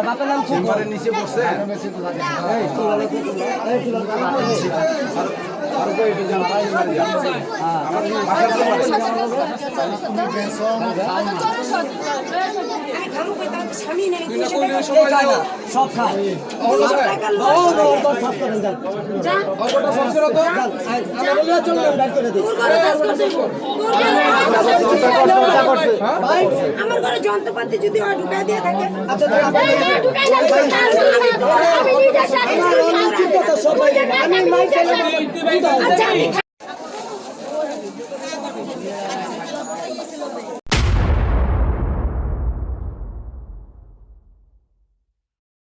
বাপের নাম চেম্বারের নিচে বসছে সব খায় আমার ঘরে যন্ত্রপাতি যদি ঢুকাই দিয়ে থাকে আমি